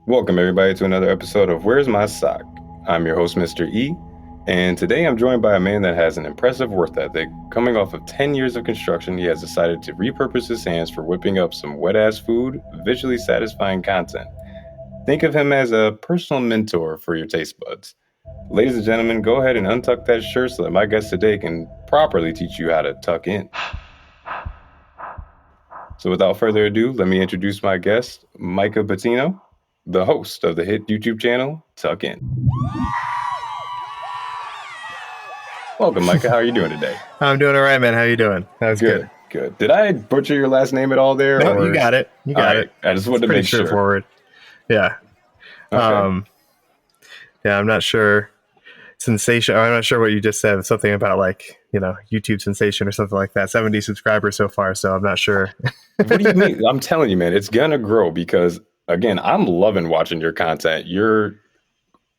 Welcome, everybody, to another episode of Where's My Sock? I'm your host, Mr. E, and today I'm joined by a man that has an impressive work ethic. Coming off of 10 years of construction, he has decided to repurpose his hands for whipping up some wet-ass food, visually satisfying content. Think of him as a personal mentor for your taste buds. Ladies and gentlemen, go ahead and untuck that shirt so that my guest today can properly teach you how to tuck in. So without further ado, let me introduce my guest, Micah Battino, the host of the hit YouTube channel, Tuck In. Welcome, Micah. How are you doing today? I'm doing all right, man. How you doing? That was good. Good. Did I butcher your last name at all there? No, you got it. You got it. I just wanted to make sure. Straightforward. Yeah. Okay. Yeah, I'm not sure. Sensation. I'm not sure what you just said. Something about YouTube sensation or something like that. 70 subscribers so far, so I'm not sure. What do you mean? I'm telling you, man, it's gonna grow because again, I'm loving watching your content. You're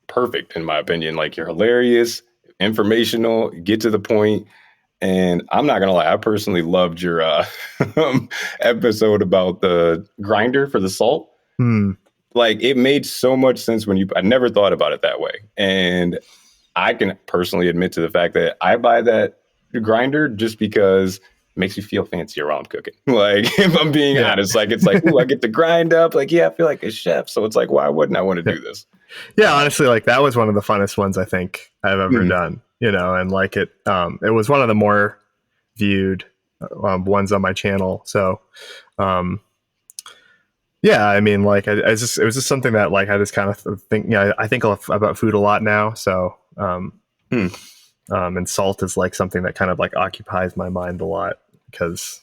perfect in my opinion. Like you're hilarious, informational, get to the point. And I'm not gonna lie, I personally loved your episode about the grinder for the salt. Like it made so much sense I never thought about it that way. And I can personally admit to the fact that I buy that grinder just because it makes me feel fancy while I'm cooking. Like if I'm being honest, like it's like, ooh, I get to grind up. Like, yeah, I feel like a chef. So it's like, why wouldn't I want to do this? Yeah, honestly, like that was one of the funnest ones I think I've ever done. And like it was one of the more viewed ones on my channel. So, yeah, I mean, like it was just something that like I just kind of think. I think about food a lot now. So, and salt is like something that kind of like occupies my mind a lot because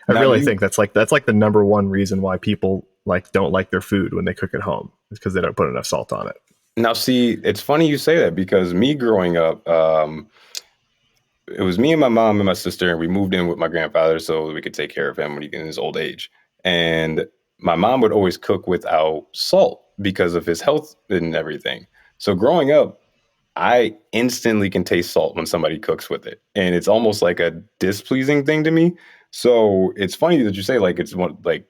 I really think that's like the number one reason why people like don't like their food when they cook at home is because they don't put enough salt on it. Now, see, it's funny you say that because me growing up, it was me and my mom and my sister, and we moved in with my grandfather so we could take care of him when in his old age. And my mom would always cook without salt because of his health and everything. So growing up, I instantly can taste salt when somebody cooks with it. And it's almost like a displeasing thing to me. So it's funny that you say like it's one like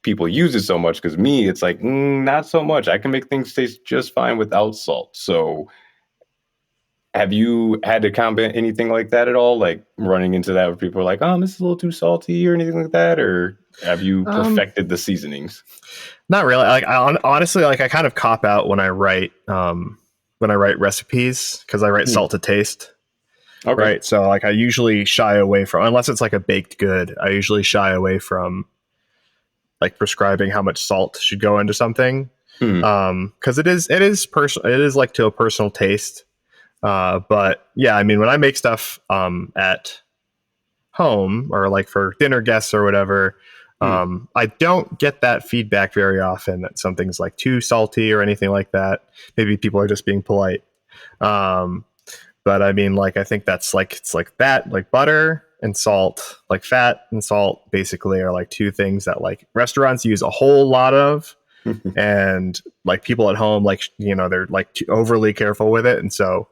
people use it so much because me, it's like not so much. I can make things taste just fine without salt. So have you had to combat anything like that at all? Like running into that where people are like, oh, this is a little too salty or anything like that? Or have you perfected the seasonings? Not really. Like honestly, like I kind of cop out when I write recipes because I write salt to taste. Okay. Right. So like I usually shy away from, unless it's like a baked good, I usually shy away from like prescribing how much salt should go into something. Cause it is personal. It is like to a personal taste. But yeah, I mean, when I make stuff, at home or like for dinner guests or whatever, I don't get that feedback very often that something's like too salty or anything like that. Maybe people are just being polite. But I mean, like, I think that's like, it's like that, like butter and salt, like fat and salt basically are like two things that like restaurants use a whole lot of. And like people at home, like, they're like too overly careful with it. And so,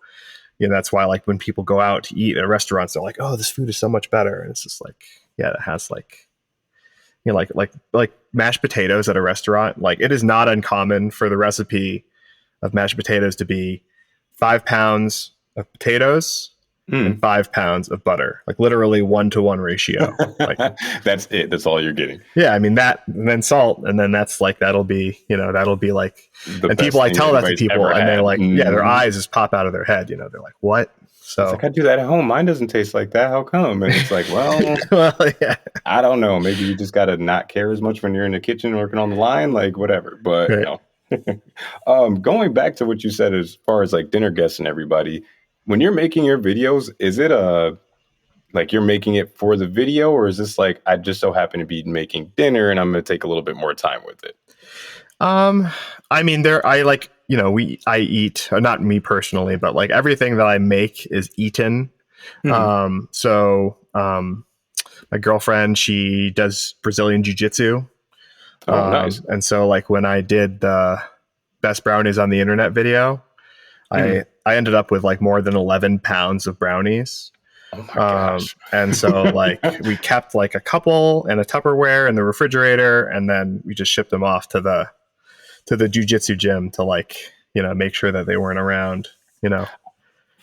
that's why like when people go out to eat at restaurants, they're like, oh, this food is so much better. And it's just like, yeah, it has like, like mashed potatoes at a restaurant. Like it is not uncommon for the recipe of mashed potatoes to be 5 pounds of potatoes and 5 pounds of butter, like literally 1-to-1 ratio. Like that's it. That's all you're getting. Yeah. I mean that, and then salt. And then that's like, that'll be like, and people, I tell that to people and they're like, yeah, their eyes just pop out of their head. They're like, what? So it's like, I do that at home. Mine doesn't taste like that. How come? And it's like, well, yeah. I don't know. Maybe you just got to not care as much when you're in the kitchen working on the line, like whatever. But right. Going back to what you said, as far as like dinner guests and everybody, when you're making your videos, is it like you're making it for the video, or is this like, I just so happen to be making dinner and I'm going to take a little bit more time with it? I mean, I eat, not me personally, but like everything that I make is eaten. So, my girlfriend, she does Brazilian jiu-jitsu. Oh, nice. And so like when I did the best brownies on the internet video, I ended up with like more than 11 pounds of brownies. Oh my gosh. And so like we kept like a couple in a Tupperware in the refrigerator, and then we just shipped them off to the to the jujitsu gym to like, make sure that they weren't around,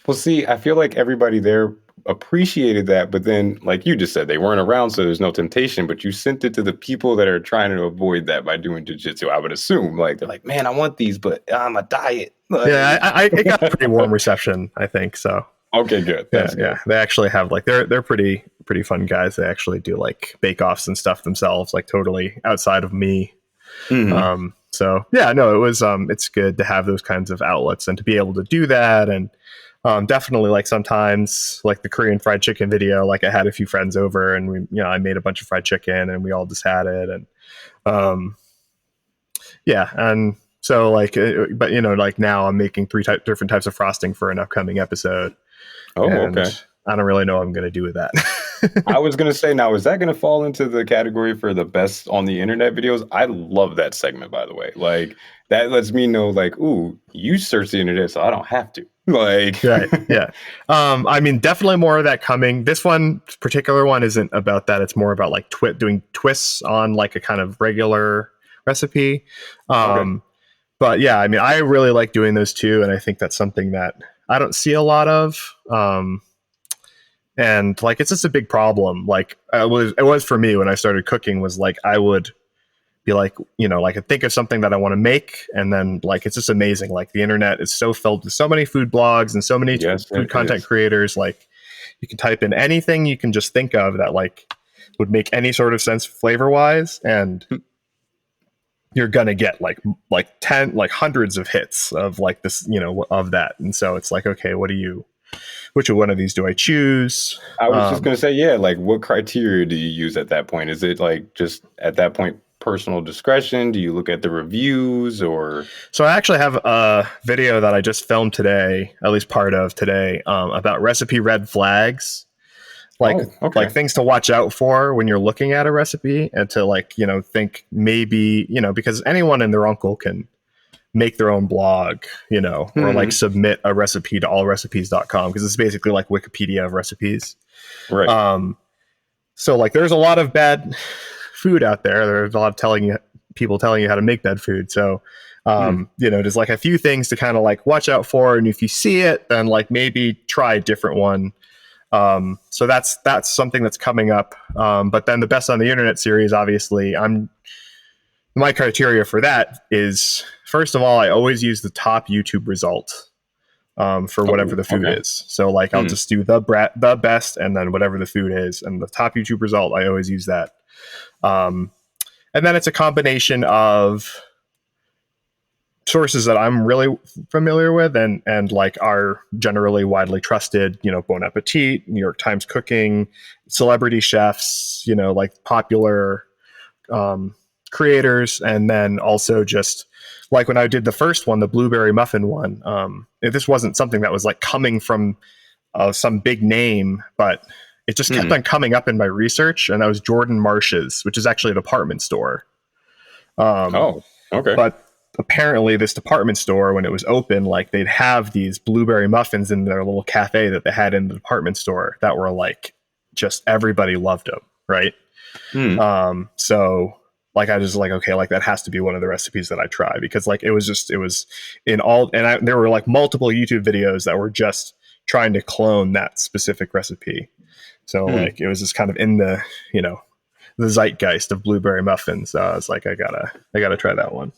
Well, see, I feel like everybody there appreciated that, but then, like you just said, they weren't around, so there's no temptation. But you sent it to the people that are trying to avoid that by doing jujitsu. I would assume, like they're like, "Man, I want these, but I'm a diet." Yeah, Like, it got a pretty warm reception, I think. So okay, good. yeah, That's yeah, good. they actually have like they're pretty fun guys. They actually do like bake offs and stuff themselves, like totally outside of me. Hmm. So yeah, no, it was it's good to have those kinds of outlets and to be able to do that. And definitely like sometimes like the Korean fried chicken video, like I had a few friends over and I made a bunch of fried chicken and we all just had it. And um, yeah, and so like, but like now I'm making different types of frosting for an upcoming episode, Oh, and okay. I don't really know what I'm going to do with that. I was gonna say now, is that gonna fall into the category for the best on the internet videos? I love that segment, by the way. Like that lets me know, like, ooh, you search the internet, so I don't have to. Like, Right. Yeah. I mean, definitely more of that coming. This particular one isn't about that. It's more about like doing twists on like a kind of regular recipe. okay, Um, but yeah, I mean, I really like doing those too, and I think that's something that I don't see a lot of. And like, it's just a big problem. Like, it was for me when I started cooking. Was like I would be like, like I think of something that I want to make, and then like it's just amazing. Like the internet is so filled with so many food blogs and so many yes, food it content is. creators. Like you can type in anything you can just think of that like would make any sort of sense flavor wise, and you're gonna get like 10 like hundreds of hits of like this of that. And so it's like, okay, which one of these do I choose? I was just gonna say, yeah, like what criteria do you use at that point? Is it like just at that point personal discretion? Do you look at the reviews or So I actually have a video that I just filmed today, at least part of today, about recipe red flags, like oh, okay. things to watch out for when you're looking at a recipe, and to like think maybe because anyone and their uncle can make their own blog, or like Hmm. submit a recipe to allrecipes.com, because it's basically like Wikipedia of recipes. Right. Um, so like there's a lot of bad food out there. There's a lot of people telling you how to make bad food. So Hmm. there's like a few things to kind of like watch out for. And if you see it, then like maybe try a different one. So that's something that's coming up. But then the best on the internet series, obviously, my criteria for that is, first of all, I always use the top YouTube result for whatever Oh, the food okay. is. So like I'll Hmm. just do the best and then whatever the food is, and the top YouTube result, I always use that. Um, and then it's a combination of sources that I'm really familiar with and like are generally widely trusted, Bon Appetit, New York Times Cooking, celebrity chefs, like popular um, creators, and then also just like when I did the first one, the blueberry muffin one. This wasn't something that was like coming from some big name, but it just kept Hmm. on coming up in my research, and that was Jordan Marsh's, which is actually a department store. Um, Oh, okay. but apparently, this department store, when it was open, like they'd have these blueberry muffins in their little cafe that they had in the department store that were like just everybody loved them, right? Hmm. So like I just like, okay, like that has to be one of the recipes that I try, because like it was in all, and there were like multiple YouTube videos that were just trying to clone that specific recipe. So Hmm. like it was just kind of in the the zeitgeist of blueberry muffins. So I was like, I gotta try that one.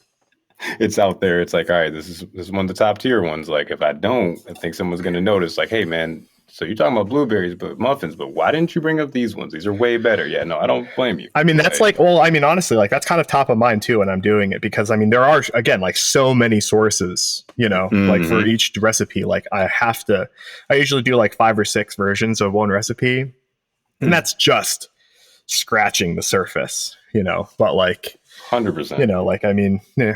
It's out there. It's like, all right, this is one of the top tier ones. Like, if I don't, I think someone's gonna notice. Like, hey, man, so you're talking about blueberries, but muffins, but why didn't you bring up these ones? These are way better. Yeah, no, I don't blame you. I mean, that's Like, like, well, I mean, honestly, like that's kind of top of mind too when I'm doing it, because I mean, there are, again, like so many sources, like for hmm. each recipe. Like I usually do like 5 or 6 versions of one recipe, and Hmm. that's just scratching the surface, but like, 100%. like, I mean, yeah,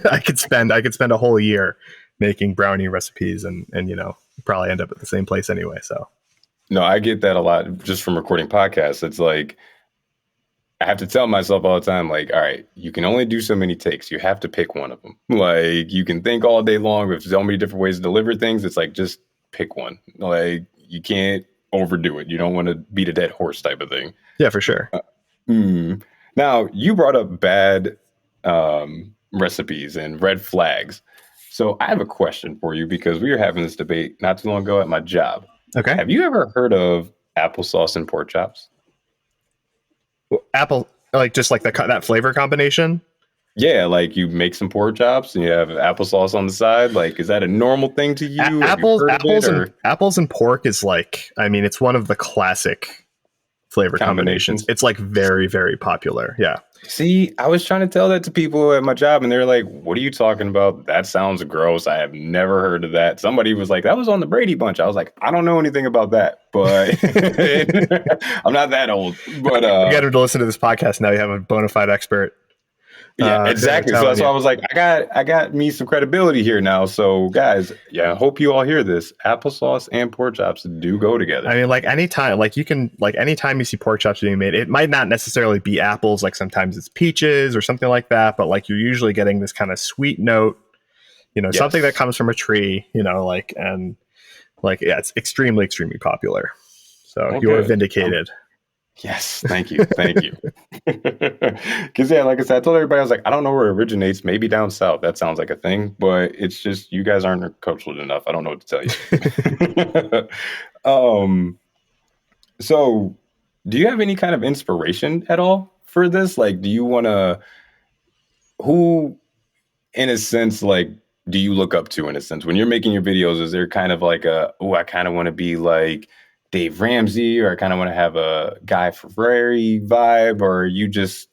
I could spend a whole year making brownie recipes, and probably end up at the same place anyway. So No, I get that a lot just from recording podcasts. It's like I have to tell myself all the time, like, all right, you can only do so many takes. You have to pick one of them. Like, you can think all day long with so many different ways to deliver things. It's like just pick one. Like, you can't overdo it. You don't want to beat a dead horse type of thing. yeah, for sure. Hmm. Now, you brought up bad recipes and red flags. So I have a question for you because we were having this debate not too long ago at my job. Okay. Have you ever heard of applesauce and pork chops? Apple, like just like that flavor combination. Yeah, like you make some pork chops and you have applesauce on the side. Like, is that a normal thing to you? Have you heard of it or Apples and pork is like, I mean, it's one of the classic flavor combinations. combinations? It's like very, very popular. Yeah. See, I was trying to tell that to people at my job, and they're like, "What are you talking about? That sounds gross. I have never heard of that." Somebody was like, "That was on the Brady Bunch." I was like, "I don't know anything about that, but I'm not that old." But You get him to listen to this podcast now. You have a bona fide expert. yeah, exactly. So that's why I was like, I got me some credibility here now. So guys, yeah, I hope you all hear this. Applesauce and pork chops do go together. I mean, like anytime, anytime you see pork chops being made, it might not necessarily be apples. Like sometimes it's peaches or something like that. But like you're usually getting this kind of sweet note, Yes. something that comes from a tree, and like, yeah, it's extremely, extremely popular. So you are vindicated. Yes, thank you. Thank you. Because, yeah, like I said, I told everybody, I was like, I don't know where it originates. Maybe down south. That sounds like a thing. But it's just, you guys aren't cultured enough. I don't know what to tell you. So, do you have any kind of inspiration at all for this? Like, do you want to, who, in a sense, like, do you look up to in a sense? When you're making your videos, is there kind of like I kind of want to be like Dave Ramsey, or I kind of want to have a Guy Fieri vibe, or are you just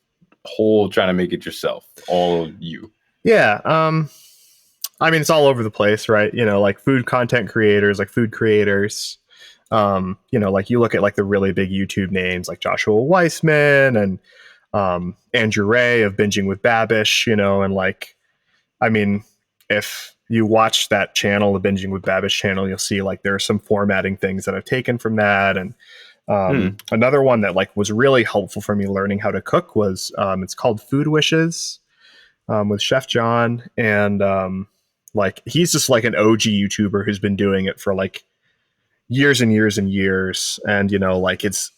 trying to make it yourself, all you? Yeah. I mean, it's all over the place, right? Like food content creators, like food creators. Like you look at like the really big YouTube names like Joshua Weissman and Andrew Ray of Binging with Babish, and like, I mean, if you watch that channel, the Binging with Babish channel, you'll see like there are some formatting things that I've taken from that. And another one that like was really helpful for me learning how to cook was it's called Food Wishes with Chef John. And like he's just like an OG YouTuber who's been doing it for like years and years and years. And, like it's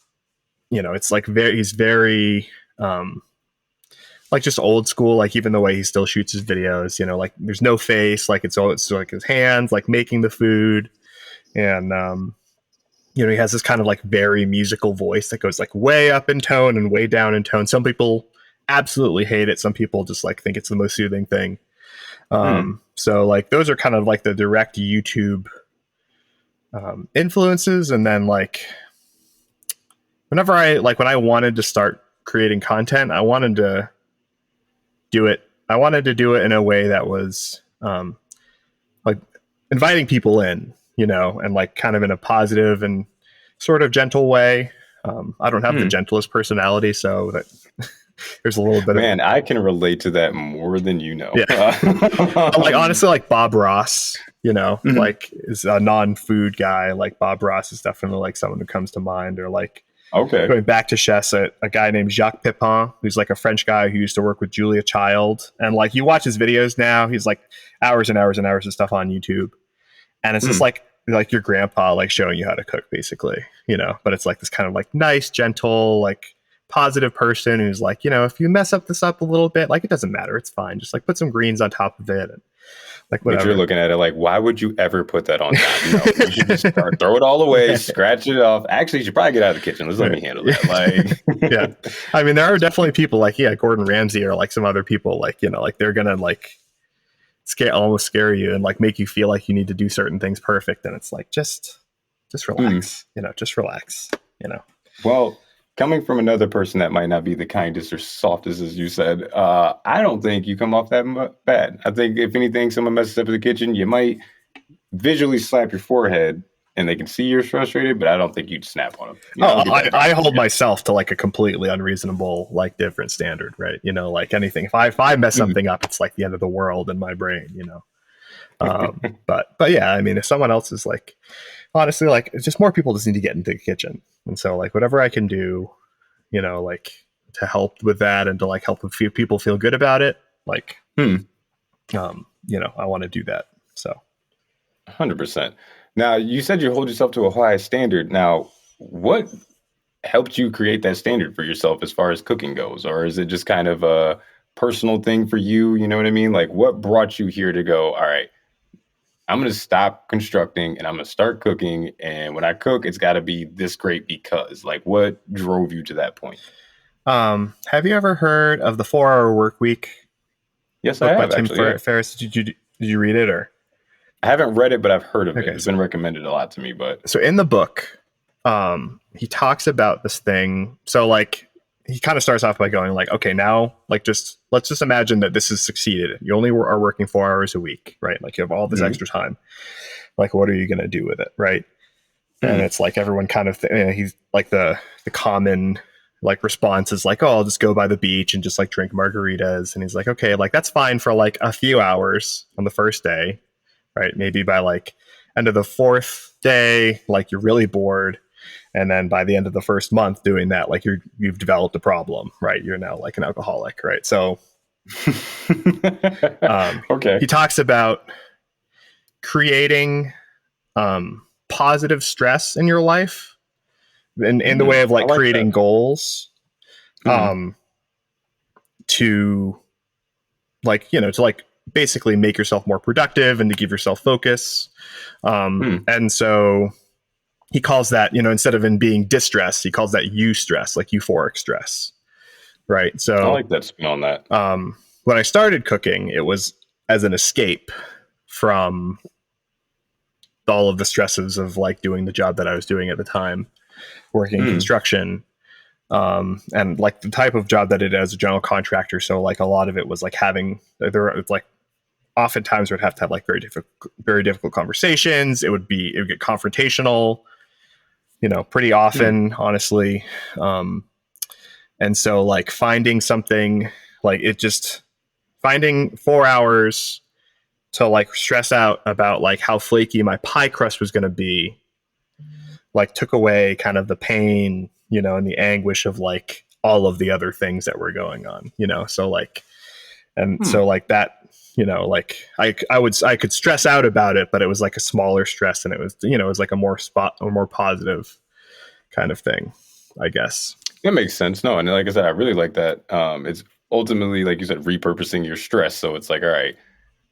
like he's very like just old school, like even the way he still shoots his videos, like there's no face, like it's like his hands, like making the food. And, he has this kind of like very musical voice that goes like way up in tone and way down in tone. Some people absolutely hate it. Some people just like think it's the most soothing thing. So like those are kind of like the direct YouTube influences. And then like when I wanted to start creating content, I wanted to do it in a way that was like inviting people in, and like kind of in a positive and sort of gentle way. I don't have the gentlest personality, so that there's a little bit I can relate to that more than you know. Yeah. Like honestly, like Bob Ross, like is a non-food guy. Like Bob Ross is definitely like someone who comes to mind, or like going back to chefs, a guy named Jacques Pepin, who's like a French guy who used to work with Julia Child. And like you watch his videos now, he's like hours and hours and hours of stuff on YouTube. And it's just like your grandpa like showing you how to cook basically, but it's like this kind of like nice, gentle, like positive person who's like, if you mess this up a little bit, like it doesn't matter. It's fine. Just like put some greens on top of it. And like whatever. But you're looking at it like, why would you ever put that on top? No, you should just throw it all away, scratch it off. Actually, you should probably get out of the kitchen. Let me handle that. Like, yeah. I mean, there are definitely people like, Gordon Ramsay or like some other people like, like they're going to like almost scare you and like make you feel like you need to do certain things perfect. And it's like, just relax, just relax, Well, coming from another person that might not be the kindest or softest, as you said, I don't think you come off that bad. I think if anything, someone messes up in the kitchen, you might visually slap your forehead and they can see you're frustrated, but I don't think you'd snap on them. I hold myself to like a completely unreasonable, like different standard, right? Like anything, if I mess something up, it's like the end of the world in my brain, but yeah, I mean, if someone else is like, honestly, like it's just more people just need to get into the kitchen. And so like whatever I can do, like to help with that and to like help people feel good about it. Like, I want to do that. So 100%. Now you said you hold yourself to a high standard. Now, what helped you create that standard for yourself as far as cooking goes? Or is it just kind of personal thing for you? You know what I mean? Like, what brought you here to go, all right, I'm going to stop constructing and I'm going to start cooking. And when I cook, it's got to be this great because, like, what drove you to that point? Have you ever heard of the 4 Hour Work Week Yes, I book by have Tim actually. Yeah. Ferriss? Did you read it or? I haven't read it, but I've heard of it. Okay, It's been recommended a lot to me, but so in the book, he talks about this thing. So like he kind of starts off by going like, okay, now like just let's just imagine that this has succeeded. You only are working 4 hours a week, right? Like you have all this mm, extra time. Like what are you going to do with it, right? And mm, it's like everyone kind of he's like the common like response is like, oh, I'll just go by the beach and just like drink margaritas. And he's like, okay, like that's fine for like a few hours on the first day, right? Maybe by like end of the fourth day, like you're really bored. And then by the end of the first month doing that, like you've developed a problem, right? You're now like an alcoholic, right? So okay. he talks about creating positive stress in your life in the way of I like like that. creating goals Mm, um, to like, to like basically make yourself more productive and to give yourself focus. mm. And so he calls that, instead of in being distress, he calls that eustress, like euphoric stress. Right. I So like that spin on that. when I started cooking, it was as an escape from all of the stresses of like doing the job that I was doing at the time, working in Mm, construction. And like the type of job that it is as a general contractor. So like a lot of it was like having it's like oftentimes would have to have like very difficult conversations. It would get confrontational, pretty mm. often, honestly. And so like finding something like it just finding 4 hours to like stress out about like how flaky my pie crust was going to be, like took away kind of the pain, and the anguish of like all of the other things that were going on, so like, and Hmm. so like that, like I could stress out about it, but it was like a smaller stress and it was, it was like a more positive kind of thing, I guess. That makes sense. No, and like I said, I really like that. It's ultimately, like you said, repurposing your stress. So it's like, all right,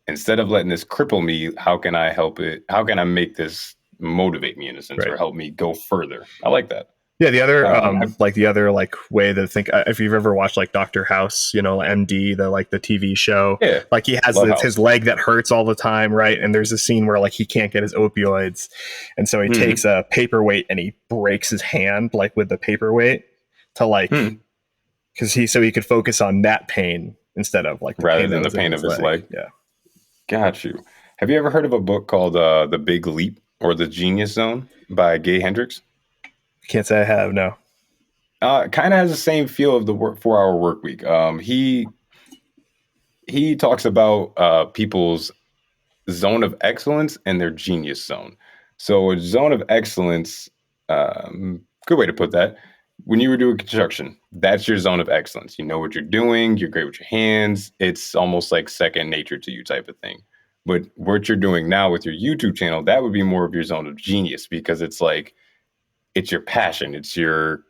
instead of letting this cripple me, how can I help it? How can I make this motivate me in a sense Right. or help me go further? I like that. Yeah, Have, the other like way to think, if you've ever watched like Doctor House, MD, the TV show, yeah, like he has love his House. leg that hurts all the time, right? And there's a scene where like he can't get his opioids, and so he Mm, takes a paperweight and he breaks his hand like with the paperweight to like mm, because he could focus on that pain instead of like the rather pain that than the was in pain his of his leg. leg. Yeah, Got you. Have you ever heard of a book called The Big Leap or The Genius Zone by Gay Hendricks? can't say I have. No. Kind of has the same feel of the 4 Hour Work Week. He talks about people's zone of excellence and their genius zone. So, a zone of excellence, good way to put that. When you were doing construction, that's your zone of excellence. You know what you're doing, you're great with your hands. It's almost like second nature to you, type of thing. But what you're doing now with your YouTube channel, that would be more of your zone of genius because it's like, it's your passion, it's your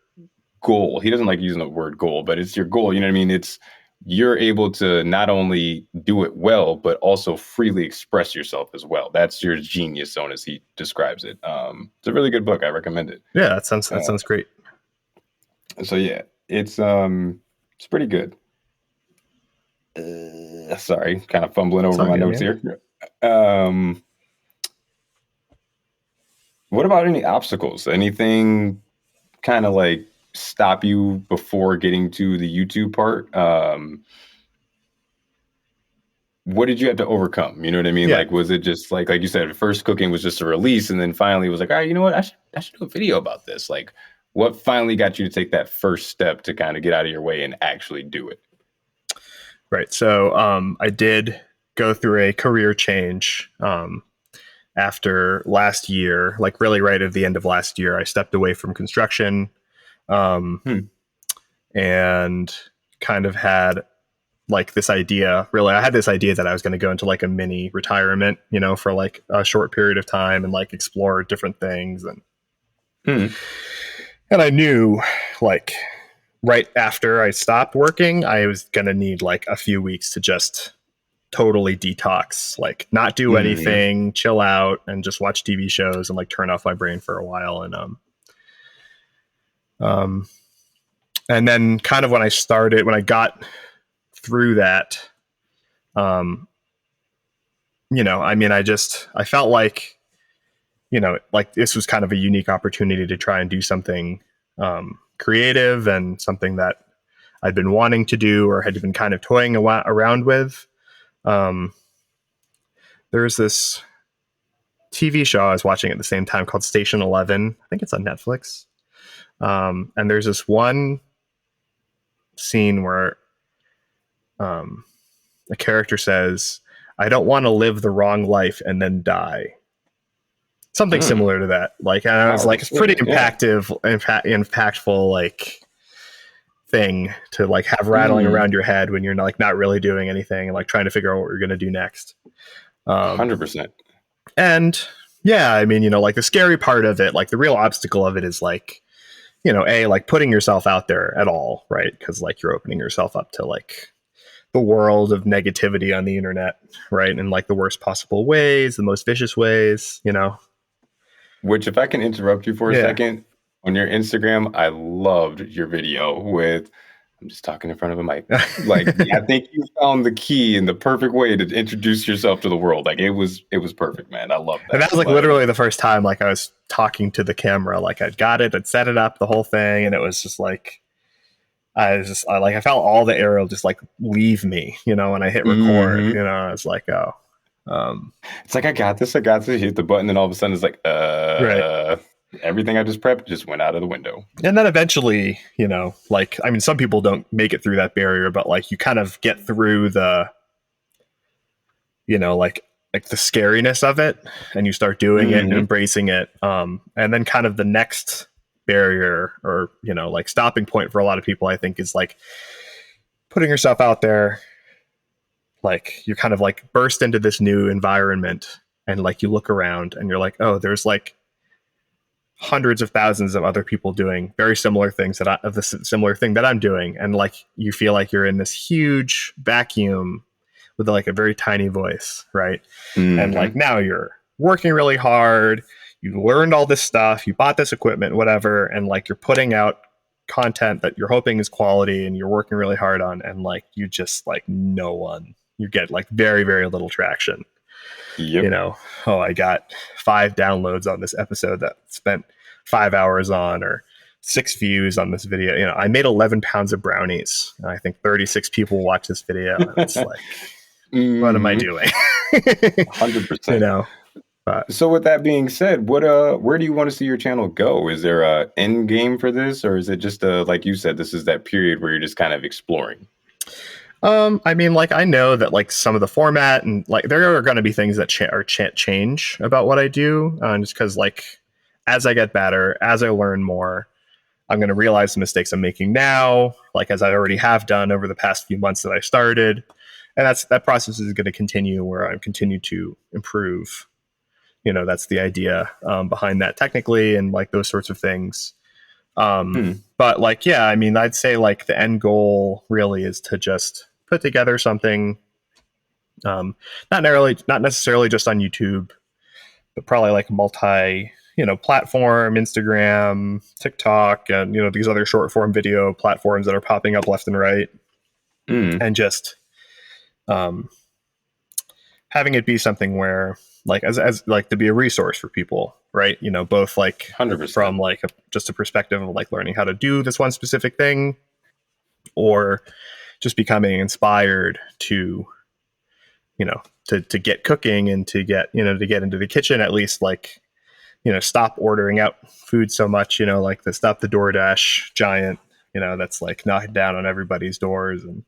goal. He doesn't like using the word goal, but it's your goal. You know what I mean? It's you're able to not only do it well, but also freely express yourself as well. That's your genius zone, as he describes it. It's a really good book. I recommend it. Yeah, that sounds great. So yeah, it's pretty good. Sorry, kind of fumbling It's over all my good, notes man. here. Um, what about any obstacles? Anything kind of like stop you before getting to the YouTube part? What did you have to overcome? You know what I mean? Yeah. Like, was it just like you said, first cooking was just a release, and then finally it was like, all right, you know what? I should do a video about this. Like, what finally got you to take that first step to kind of get out of your way and actually do it? Right. So I did go through a career change after last year, like really right at the end of last year. I stepped away from construction um, Hmm. and kind of had like this idea. Really, I had this idea that I was going to go into like a mini retirement, for like a short period of time and like explore different things. And Hmm. I knew like right after I stopped working, I was going to need like a few weeks to just totally detox, like not do Hmm. anything, chill out, and just watch TV shows and like turn off my brain for a while. Um, and then kind of when I got through that, um, I mean, I felt like, like this was kind of a unique opportunity to try and do something creative and something that I'd been wanting to do or had been kind of toying around with. Um, there's this TV show I was watching at the same time called Station 11. I think it's on Netflix. And there's this one scene where um, a character says, "I don't want to live the wrong life and then die." Something Mm. similar to that. Like, and I was Powerful like, it's pretty statement. Yeah. impactful, like thing to like have rattling Mm. around your head when you're like not really doing anything and like trying to figure out what you're going to do next. Um, 100%. and yeah, I mean, like the scary part of it, like the real obstacle of it is like, like putting yourself out there at all, right? Because like you're opening yourself up to like the world of negativity on the internet, right? In like the worst possible ways, the most vicious ways. Which, if I can interrupt you for a Yeah. second, on your Instagram, I loved your video with, I'm just talking in front of a mic. Like, I think you found the key and the perfect way to introduce yourself to the world. Like, it was perfect, man. I love And that. that was like Like, literally the first time like I was talking to the camera. Like I'd got it, I'd set it up, the whole thing, and it was just like I felt all the arrow just like leave me, and I hit record, hmm I was like, oh. it's like, I got this, I got this. You hit the button, and all of a sudden, it's like, Right. everything I just prepped just went out of the window. And then eventually, like I mean some people don't make it through that barrier, but like you kind of get through the like the scariness of it and you start doing it and Hmm. embracing it, and then kind of the next barrier or like stopping point for a lot of people I think is like putting yourself out there. Like you kind of like burst into this new environment and like you look around and you're like, oh, there's like hundreds of thousands of other people doing very similar things of the similar thing that I'm doing, and like you feel like you're in this huge vacuum with like a very tiny voice, right? And like Hmm. now you're working really hard, you learned all this stuff, you bought this equipment, whatever, and like you're putting out content that you're hoping is quality and you're working really hard on, and like you just like no one, you get like very very little traction. you Yep. know oh, I got 5 downloads on this episode that spent 5 hours on, or 6 views on this video. I made 11 pounds of brownies and I think 36 people watch this video, and it's like, what am I Hmm. doing? you 100%. know but So with that being said, where do you want to see your channel go? Is there a end game for this, or is it just like you said, this is that period where you're just kind of exploring? I mean, like I know that like some of the format and like there are going to be things that change about what I do, just because like as I get better, as I learn more, I'm going to realize the mistakes I'm making now, like as I already have done over the past few months that I started, and that process is going to continue where I continue to improve. That's the idea behind that technically, and like those sorts of things. Hmm. But like, yeah, I mean, I'd say like the end goal really is to just put together something, um, not necessarily just on YouTube, but probably like multi, platform, Instagram, TikTok, and these other short form video platforms that are popping up left and right, Hmm. and just um, having it be something where like as like to be a resource for people, right? Both like 100%. from like just a perspective of like learning how to do this one specific thing, or just becoming inspired to to get cooking and to get to get into the kitchen at least, like stop ordering out food so much, like the stop the DoorDash giant, that's like knocking down on everybody's doors and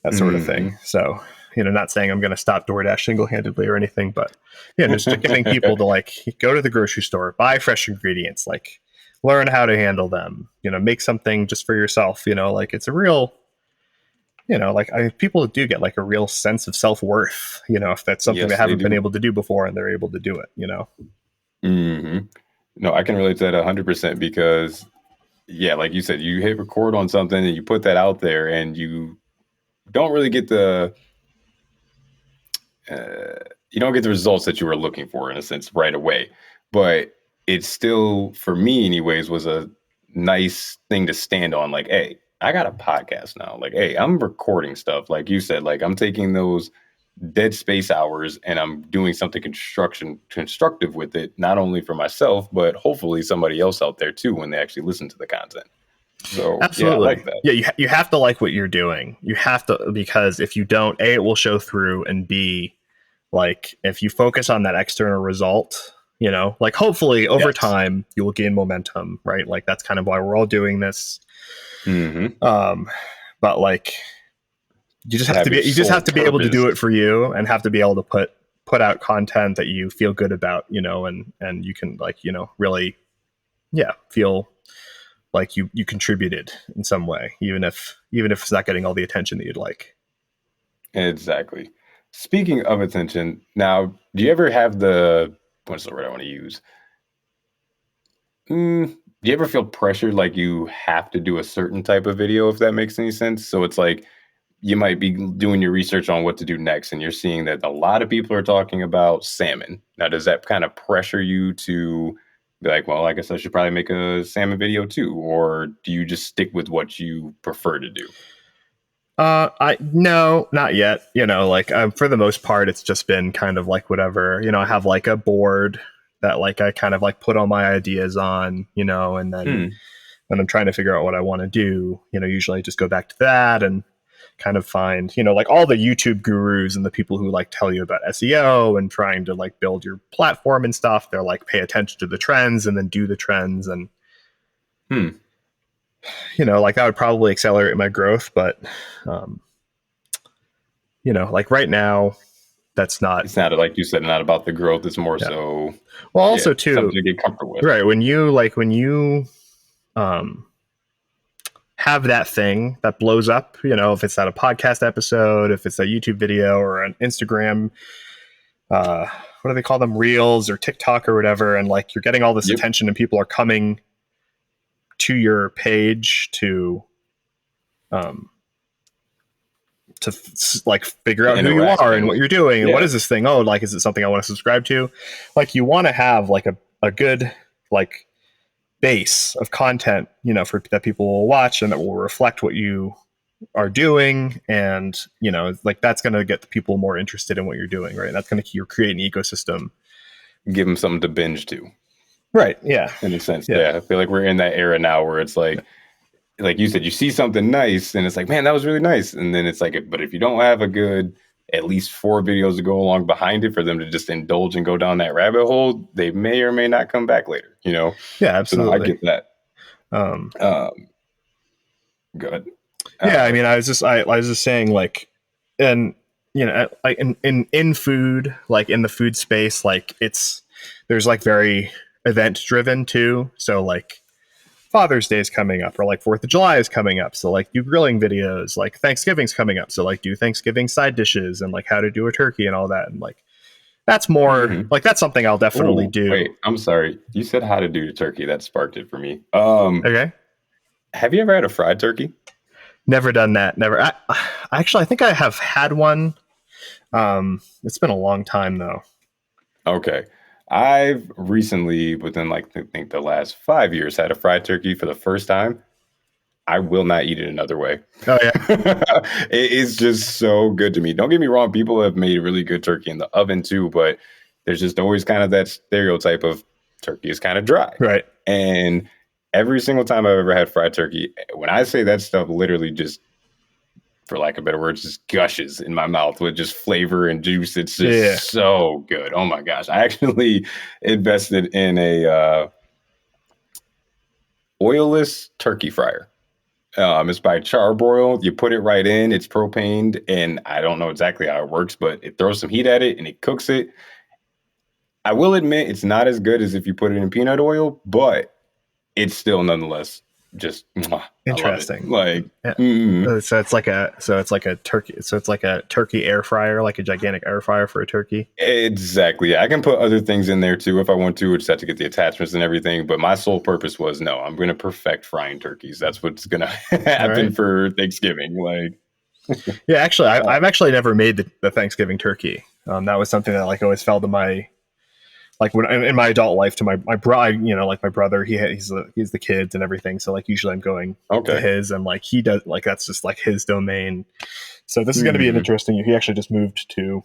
that sort of thing. Hmm. So, not saying I'm going to stop DoorDash single handedly or anything, but just getting people to like go to the grocery store, buy fresh ingredients, like learn how to handle them, make something just for yourself, like it's a real, like people do get like a real sense of self worth, if that's something they Yes, they haven't been do. able to do before and they're able to do it. Hmm. No, I can relate to that 100% because yeah, like you said, you hit record on something and you put that out there, and you don't really get uh, the results that you were looking for in a sense right away. But it still, for me, anyways, was a nice thing to stand on. Like, hey, I got a podcast now. Like, hey, I'm recording stuff. Like you said, like I'm taking those dead space hours and I'm doing something constructive with it, not only for myself, but hopefully somebody else out there too when they actually listen to the content. So yeah, I Absolutely. like that. Yeah, you have to like what you're doing. You have to, because if you don't, A, it will show through, and B, like if you focus on that external result, like hopefully over Yes. time you will gain momentum, right? Like that's kind of why we're all doing this. Mm-hmm. Um, but like Have your you just sole have to be able to purpose. do it for you, and have to be able to put out content that you feel good about, and you can like, really, yeah, feel like you contributed in some way, even if it's not getting all the attention that you'd like. Exactly. Speaking of attention, now, do you ever have the what's the word I want to use? Do you ever feel pressured like you have to do a certain type of video, if that makes any sense? So it's like you might be doing your research on what to do next, and you're seeing that a lot of people are talking about salmon. Now, does that kind of pressure you to be like, well, I guess I should probably make a salmon video too? Or do you just stick with what you prefer to do? I no, not yet. Like for the most part, it's just been kind of like whatever. I have like a board that like I kind of like put all my ideas on, and then Hmm. when I'm trying to figure out what I want to do, usually I just go back to that and kind of find, like all the YouTube gurus and the people who like tell you about SEO and trying to like build your platform and stuff. They're like pay attention to the trends and then do the trends, and Hmm. like that would probably accelerate my growth, but um, like right now that's not. It's not like you said, not about the growth. It's more Yeah. so, Well, yeah, also something too, to get comfortable with. right, when you um have that thing that blows up, if it's not a podcast episode, if it's a YouTube video or an Instagram, what do they call them, reels or TikTok or whatever, and like you're getting all this Yep. attention and people are coming to your page um to like figure To out who you interact are and what and you're doing and what yeah, is this thing, oh, like is it something I want to subscribe to, like you want to have like a good like base of content, for that people will watch and that will reflect what you are doing, and like that's going to get the people more interested in what you're doing, right? That's going to create an ecosystem. give them something to binge to Right, yeah, in a sense. yeah, Yeah, I feel like we're in that era now where it's like you said, you see something nice and it's like, man, that was really nice. And then it's like, but if you don't have a good at least 4 videos to go along behind it for them to just indulge and go down that rabbit hole, they may or may not come back later. yeah, So no, I absolutely. get that. um Good. yeah, I Uh mean, I was just saying, like, and like in food, like in the food space, like there's like very event driven too, so like Father's Day is coming up, or like 4th of July is coming up. So like do grilling videos, like Thanksgiving's coming up. So like do Thanksgiving side dishes and like how to do a turkey and all that. And like that's more mhm. like that's something I'll definitely Oh, do. wait, I'm sorry. You said how to do the turkey. That sparked it for me. Okay. Have you ever had a fried turkey? Never done that. Never. Actually, I think I have had one. It's been a long time though. Okay. I've recently, within like I think the last 5 years, had a fried turkey for the first time. I will not eat it another way. Oh yeah. It is just so good to me. Don't get me wrong, people have made really good turkey in the oven too, but there's just always kind of that stereotype of turkey is kind of dry. Right. And every single time I've ever had fried turkey, when I say that stuff literally just, for lack of better words, just gushes in my mouth with just flavor and juice. It's Yeah. just so good. Oh my gosh. I actually invested in a oilless turkey fryer. It's by Charbroil. You put it right in. It's propaned, and I don't know exactly how it works, but it throws some heat at it and it cooks it. I will admit it's not as good as if you put it in peanut oil, but it's still nonetheless. just mwah, I love it. Interesting. Like, Yeah. mm, So it's like a turkey. So it's like a turkey air fryer, like a gigantic air fryer for a turkey. exactly. I can put other things in there too if I want to. Just have to get the attachments and everything. But my sole purpose was no, I'm going to perfect frying turkeys. That's what's going to All happen right. for Thanksgiving. Like, Yeah, actually, uh, I've actually never made the Thanksgiving turkey. That was something that like always fell to my like when in my adult life to my bride, like my brother, he's the kids and everything. So like usually I'm going to okay. his and like he does like that's just like his domain. So this is going to be an Hmm. interesting. He actually just moved to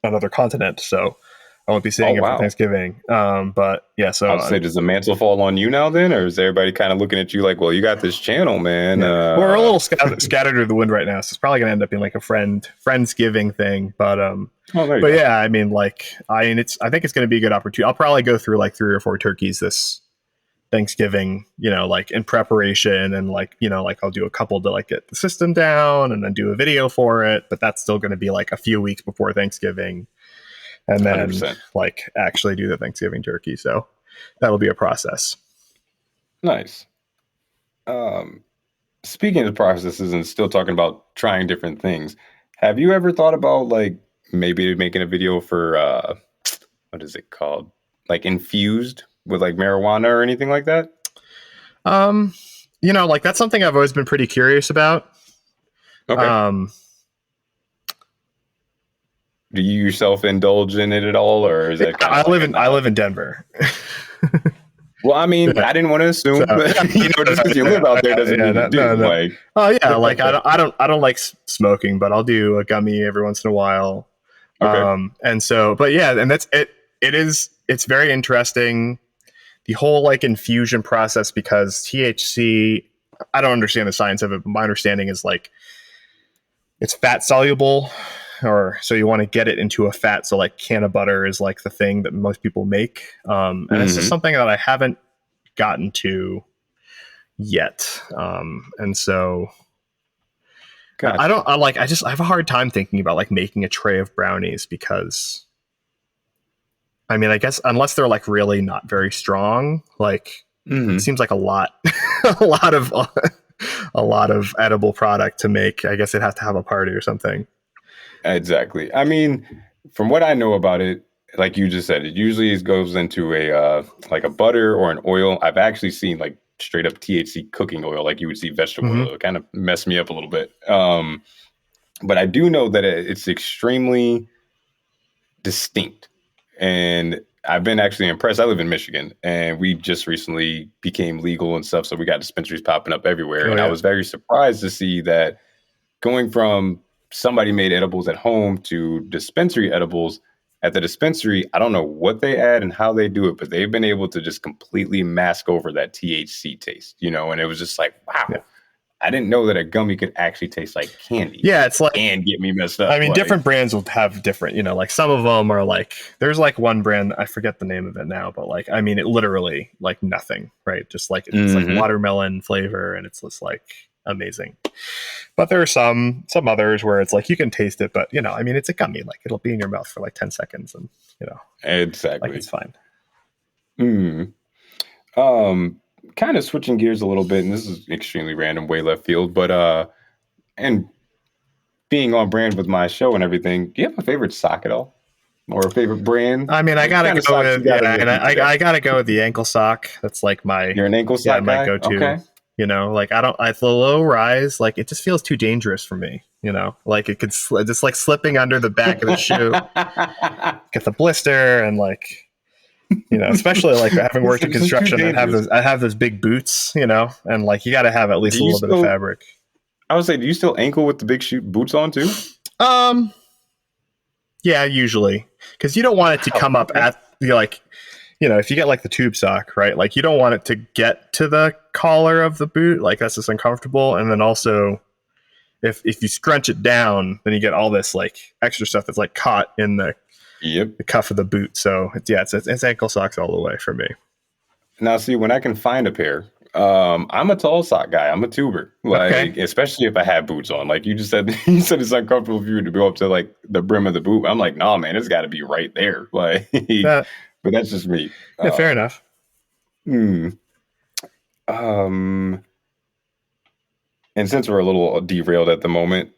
another continent, so I won't be Oh seeing him for wow. Thanksgiving. But yeah, I so would say, does the mantle fall on you now then, or is everybody kind of looking at you like, well, you got this channel, man? yeah, well, we're a little scattered to the wind right now, so it's probably going to end up being like a friendsgiving thing. Oh, there you But go. yeah, I mean, like I think it's going to be a good opportunity. I'll probably go through like 3 or 4 turkeys this Thanksgiving, like in preparation, and like like I'll do a couple to like get the system down, and then do a video for it. But that's still going to be like a few weeks before Thanksgiving, and then 100%. like actually do the Thanksgiving turkey. So that'll be a process. Nice. Um, Speaking of processes and still talking about trying different things, have you ever thought about like maybe making a video for what is it called? Like infused with like marijuana or anything like that? Um, like that's something I've always been pretty curious about. Okay. Um, Do you yourself indulge in it at all, or is yeah, that kind of like a I nah? live in Denver. Well, I mean, Yeah. I didn't want to So assume, yeah, but just because you live out there doesn't yeah, mean you no, no, do. no. Like, Oh yeah, like I don't like smoking, but I'll do a gummy every once in a while. okay. And so, but yeah, and that's it. It's very interesting, the whole like infusion process, because THC. I don't understand the science of it, but my understanding is like it's fat soluble, or so you want to get it into a fat. So like can of butter is like the thing that most people make, and it's just Hmm. something that I haven't gotten to yet. And so I Got don't you. I like I have a hard time thinking about like making a tray of brownies, because I mean, I guess unless they're like really not very strong, like it Hmm. seems like a lot a lot of a lot of edible product to make. I guess it has to have a party or something. Exactly. I mean, from what I know about it, like you just said, it usually goes into a like a butter or an oil. I've actually seen like straight up THC cooking oil, like you would see vegetable Mm-hmm. oil. It kind of messed me up a little bit. But I do know that it's extremely distinct, and I've been actually impressed. I live in Michigan, and we just recently became legal and stuff, so we got dispensaries popping up everywhere. Oh And I yeah. was very surprised to see that going from somebody made edibles at home to dispensary edibles. At the dispensary, I don't know what they add and how they do it, but they've been able to just completely mask over that THC taste, and it was just like, Yeah. wow, I didn't know that a gummy could actually taste like candy Yeah, it's like, and get me messed I up. mean, Like, different brands will have different, like some of them are like, there's like one brand, I forget the name of it now, but like, I mean, it literally like nothing, right? Just like, it's like mm-hmm. watermelon flavor, and it's just like amazing. But there are some others where it's like, you can taste it, but I mean, it's a gummy, like it'll be in your mouth for like 10 seconds, and, like Exactly. it's fine. Mm. Um, Kind of switching gears a little bit, and this is extremely random, way left field, but and being on brand with my show and everything, do you have a favorite sock at all? Or a favorite brand? I mean, I What gotta kind of go socks you with, got yeah, on your and feet I, today? I gotta go with the ankle sock. That's like You're an ankle sock my guy? go-to. Okay. Like the low rise, like it just feels too dangerous for me. Like it could just like slipping under the back of the shoe, get the blister, and like especially like having worked in It's just too construction, dangerous. I have those big boots, and like you got to have at Do least a you little bit of still, fabric. I would say, do you still ankle with the big shoe boots on too? Um, yeah, usually, because you don't want it to Wow. come up Okay. at like if you get like the tube sock, right? Like you don't want it to get to the collar of the boot, like that's just uncomfortable. And then also, if you scrunch it down, then you get all this like extra stuff that's like caught in Yep. the cuff of the boot. So it's ankle socks all the way for me. Now, see, when I can find a pair, I'm a tall sock guy. I'm a tuber, Okay. like especially if I have boots on. Like you just said, you said it's uncomfortable for you to go up to like the brim of the boot. I'm like, nah, man, it's got to be right there. Like, Uh, but that's just me. yeah, fair enough. Hmm. And since we're a little derailed at the moment,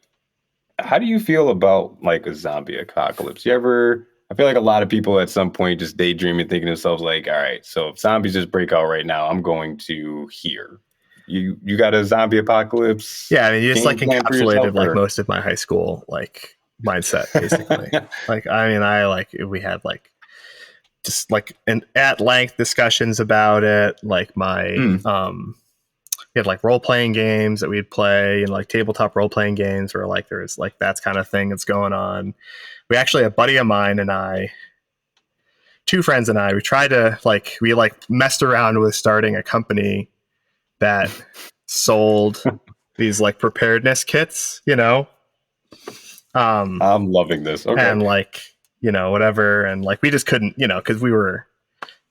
how do you feel about like a zombie apocalypse? You ever? I feel like a lot of people at some point just daydreaming, thinking to themselves like, "All right, so if zombies just break out right now, I'm going to here." You got a zombie apocalypse Yeah, I mean, it's like game plan for yourself, encapsulated like or? most of my high school like mindset, basically. Like, I mean, I like we had like just like an at length discussions about it. Like my Hmm. we had like role playing games that we'd play and like tabletop role playing games where like there's like that kind of thing that's going on. We actually, a buddy of mine and I, two friends and I, we tried to like we like messed around with starting a company that sold these like preparedness kits, I'm loving this. Okay. and like whatever, and like we just couldn't, because we were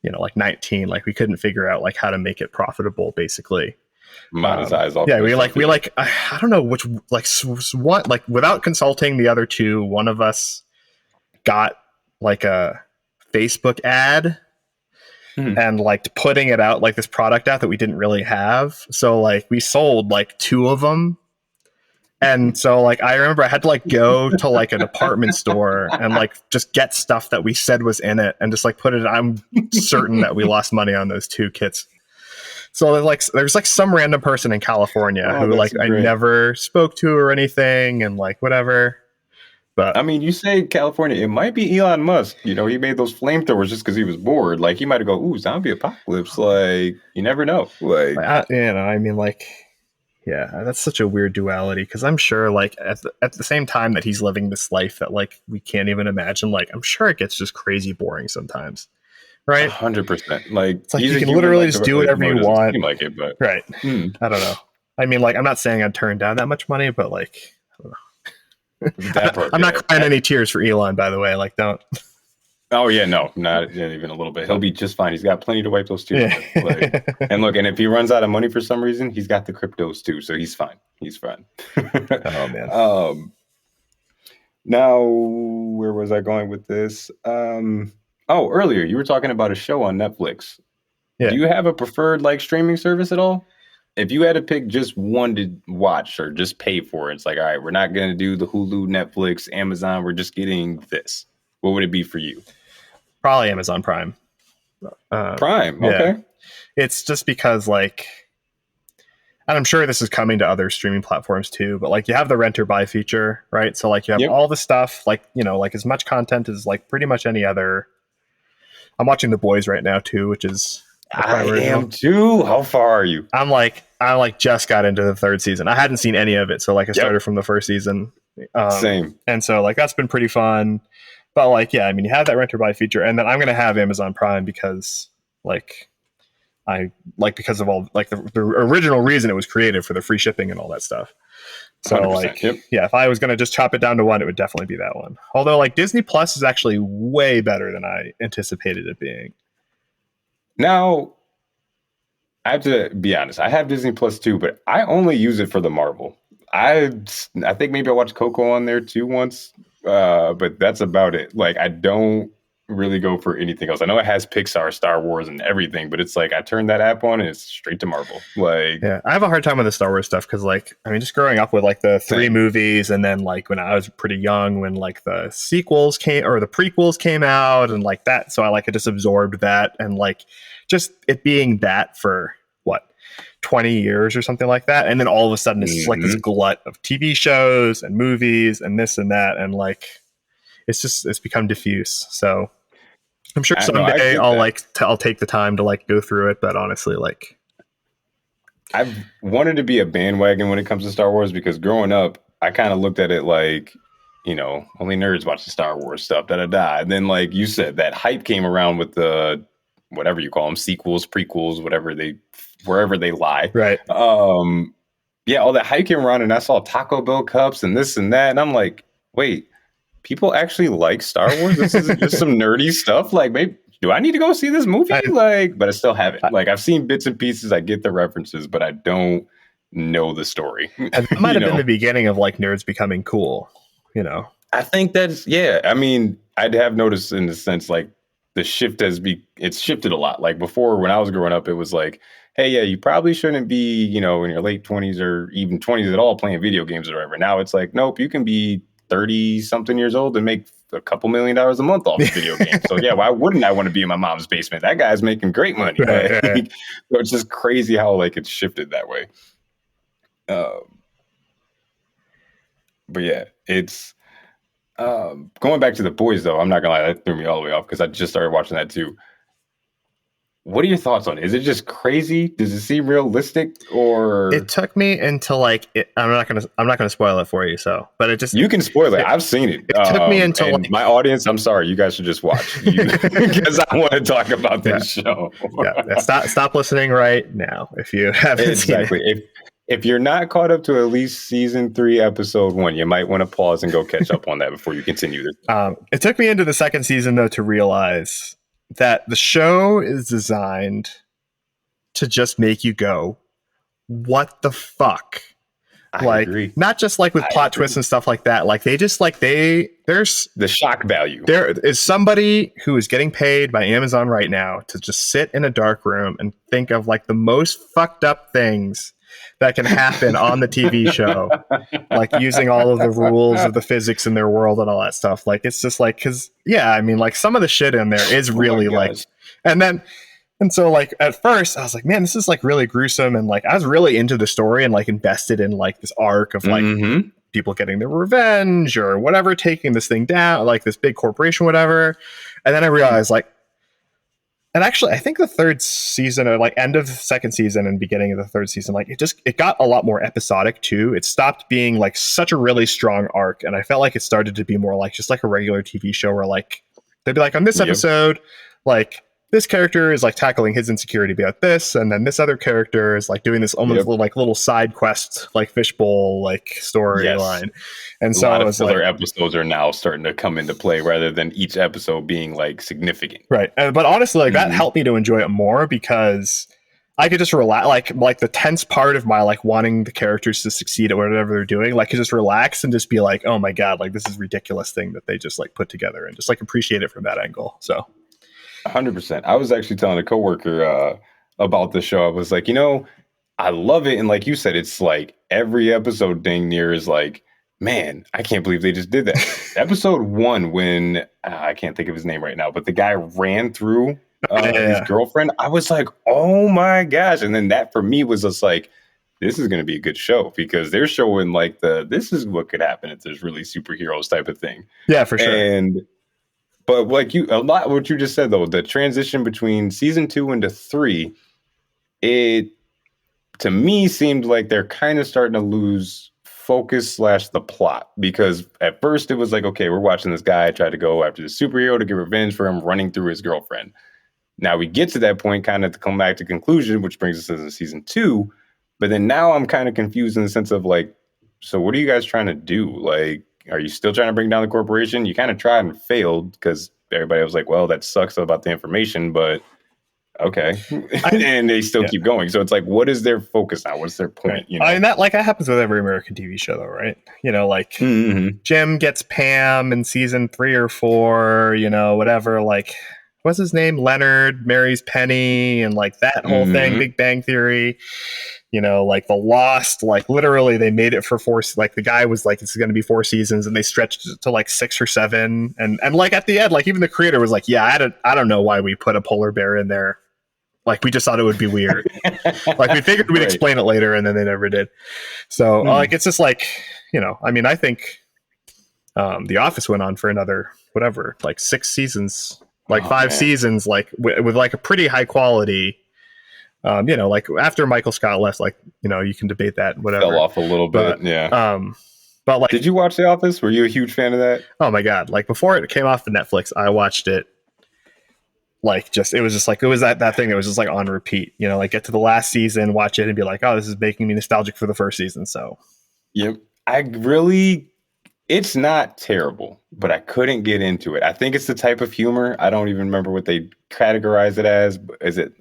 like 19, like we couldn't figure out like how to make it profitable, basically. Monetize off Yeah, this stuff. we Yeah. like I don't know which like what like without consulting the other two, one of us got like a Facebook ad Hmm. and like putting it out like this product out that we didn't really have. So like we sold like two of them. And so like I remember I had to like go to like a department store and like just get stuff that we said was in it and just like put it. I'm certain that we lost money on those two kits. So there's like some random person in California Oh, who like that's I great. never spoke to or anything and like whatever. But I mean, you say California, it might be Elon Musk. He made those flamethrowers just because he was bored. Like he might have go, "Ooh, zombie apocalypse." Like you never know. Like I mean, like, yeah, that's such a weird duality because I'm sure, like, at the same time that he's living this life that, like, we can't even imagine, like, I'm sure it gets just crazy boring sometimes, right? 100%. Like It's like he's you a can human, literally like just do like whatever you it doesn't want, seem like it, but right? hmm, I don't know. I mean, like, I'm not saying I'd turn down that much money, but like, that part, I'm not yeah. crying any tears for Elon, by the way. Like, don't. Oh yeah, no, not even a little bit. He'll be just fine. He's got plenty to wipe those tears Yeah. with. Like, and look, and if he runs out of money for some reason, he's got the cryptos too, so he's fine. He's fine. Oh man. um, Now, where was I going with this? Oh, earlier you were talking about a show on Netflix. Do Yeah. you have a preferred like streaming service at all? If you had to pick just one to watch or just pay for, it's like, all right, we're not going to do the Hulu, Netflix, Amazon. We're just getting this. What would it be for you? Probably Amazon Prime. Prime. Yeah. Okay. It's just because like, and I'm sure this is coming to other streaming platforms too, but like you have the rent or buy feature, right? So like you have Yep. all the stuff, like, like as much content as like pretty much any other. I'm watching The Boys right now too, which is a I Prime am original. too. How far are you? I like just got into the third season. I hadn't seen any of it, so like I started Yep. from the first season. Same. And so like that's been pretty fun. But like, yeah, I mean, you have that rent or buy feature, and then I'm gonna have Amazon Prime because like I like because of all like the original reason it was created for the free shipping and all that stuff. So 100%. like, Yep. yeah, if I was gonna just chop it down to one, it would definitely be that one. Although like Disney Plus is actually way better than I anticipated it being. Now, I have to be honest. I have Disney Plus too, but I only use it for the Marvel. I I think maybe I watched Coco on there too once, but that's about it. Like I don't really go for anything else. I know it has Pixar, Star Wars, and everything, but it's like I turn that app on and it's straight to Marvel. Like Yeah, I have a hard time with the Star Wars stuff because, like, I mean, just growing up with like the three same, movies, and then like when I was pretty young, when like the sequels came or the prequels came out, and like that, so I like I just absorbed that, and like just it being that for what 20 years or something like that, and then all of a sudden it's just like this hmm glut of TV shows and movies and this and that, and like it's become diffuse. So I'm sure I know I someday get I'll that. like I'll take the time to like go through it, but honestly, like. I've wanted to be a bandwagon when it comes to Star Wars because growing up, I kind of looked at it like, only nerds watch the Star Wars stuff, da da da. And then, like you said, that hype came around with the whatever you call them, sequels, prequels, wherever they lie. Right. Yeah, all that hype came around, and I saw Taco Bell cups and this and that, and I'm like, wait, people actually like Star Wars? This isn't just some nerdy stuff. Like, maybe do I need to go see this movie? I, Like, but I still haven't. Like, I've seen bits and pieces. I get the references, but I don't know the story. And that might have been the beginning of like nerds becoming cool, you know. I think that's yeah. I mean, I'd have noticed in the sense like the shift it's shifted a lot. Like before, when I was growing up, it was like hey, yeah, you probably shouldn't be, you know, in your late 20s or even 20s at all playing video games or whatever. Now it's like, nope, you can be 30 something years old and make a couple $1,000,000 a month off of video games. So yeah, why wouldn't I want to be in my mom's basement? That guy's making great money. Right, Like, yeah. so it's just crazy how like it's shifted that way. But yeah, it's going back to The Boys though. I'm not gonna lie, that threw me all the way off because I just started watching that too. What are your thoughts on it? Is it just crazy? Does it seem realistic, or It took me until like I'm not gonna spoil it for you. So, but it just you can spoil it? I've seen it. It took me until and like, my audience. I'm sorry, you guys should just watch because I want to talk about this show. yeah. Stop listening right now if you haven't seen it. If you're not caught up to at least season 3, episode 1, you might want to pause and go catch up on that before you continue this. It took me into the second season though to realize that the show is designed to just make you go, what the fuck? I agree. Not just like with plot twists and stuff like that. Like there's the shock value. There is somebody who is getting paid by Amazon right now to just sit in a dark room and think of like the most fucked up things that can happen on the TV show, like using all of the rules of the physics in their world and all that stuff. Like it's just like, because I mean, like some of the shit in there is really like, and so like at first I was like, man, this is like really gruesome, and like I was really into the story and like invested in like this arc of like people getting their revenge or whatever, taking this thing down, like this big corporation, whatever. And then I realized like, and actually, I think the third season, or like end of the second season and beginning of the third season, like it got a lot more episodic too. It stopped being like such a really strong arc, and I felt like it started to be more like just like a regular TV show where like they'd be like, on this episode, like this character is like tackling his insecurity about this, and then this other character is like doing this almost little side quest, like fishbowl like storyline. And so a lot of filler episodes are now starting to come into play rather than each episode being like significant. Right. But honestly, like that helped me to enjoy it more because I could just relax, like the tense part of my like wanting the characters to succeed at whatever they're doing, like could just relax and just be like, oh my God, like this is a ridiculous thing that they just like put together, and just like appreciate it from that angle. So 100%. I was actually telling a coworker about the show. I was like, you know, I love it. And like you said, it's like every episode dang near is like, man, I can't believe they just did that. Episode 1, when I can't think of his name right now, but the guy ran through his girlfriend. I was like, oh my gosh. And then that for me was just like, this is going to be a good show because they're showing like this is what could happen if there's really superheroes type of thing. Yeah, for sure. But like a lot what you just said though, the transition between season 2 into 3, it to me seemed like they're kind of starting to lose focus / the plot, because at first it was like, okay, we're watching this guy try to go after the superhero to get revenge for him running through his girlfriend. Now we get to that point kind of to come back to conclusion, which brings us into season 2. But then now I'm kind of confused in the sense of like, so what are you guys trying to do? Like, are you still trying to bring down the corporation? You kind of tried and failed because everybody was like, well, that sucks about the information, but okay. And they still keep going. So it's like, what is their focus now? What's their point? Right. You know? I mean, that happens with every American TV show though, right? You know, like Jim gets Pam in season 3 or 4, you know, whatever, like what's his name? Leonard marries Penny, and like that whole thing, Big Bang Theory. You know, like The Lost, like literally they made it for 4, like the guy was like, it's going to be 4 seasons, and they stretched it to like 6 or 7. And like at the end, like even the creator was like, yeah, I don't know why we put a polar bear in there. Like we just thought it would be weird. Like we figured we'd explain it later, and then they never did. So like, it's just like, you know, I mean, I think The Office went on for another, whatever, like 6 seasons, like 5 seasons, like with like a pretty high quality. You know, like after Michael Scott left, like, you know, you can debate that, whatever. Fell off a little bit, yeah. But like, did you watch The Office? Were you a huge fan of that? Oh my God. Like before it came off of Netflix, I watched it. Like it was that thing that was just like on repeat, you know, like get to the last season, watch it and be like, oh, this is making me nostalgic for the first season. So, yep. It's not terrible, but I couldn't get into it. I think it's the type of humor. I don't even remember what they categorize it as. Is it,